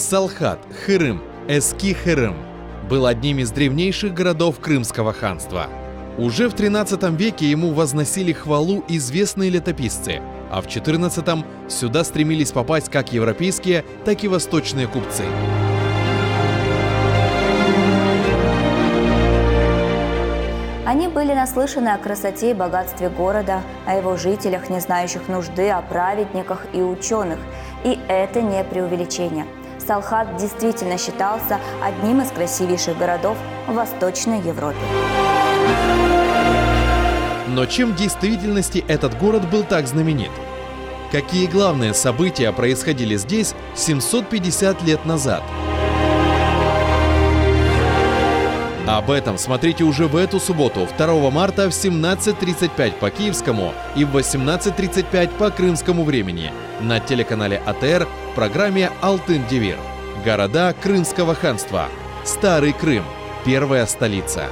Салхат, Хырым, Эски-Хырым был одним из древнейших городов Крымского ханства. Уже в 13 веке ему возносили хвалу известные летописцы, а в 14 сюда стремились попасть как европейские, так и восточные купцы. Они были наслышаны о красоте и богатстве города, о его жителях, не знающих нужды, о праведниках и ученых. И это не преувеличение. Салхат действительно считался одним из красивейших городов в Восточной Европе. Но чем в действительности этот город был так знаменит? Какие главные события происходили здесь 750 лет назад? Об этом смотрите уже в эту субботу, 2 марта в 17:35 по киевскому и в 18:35 по крымскому времени на телеканале АТР в программе «Алтын Девир». Города Крымского ханства. Старый Крым. Первая столица.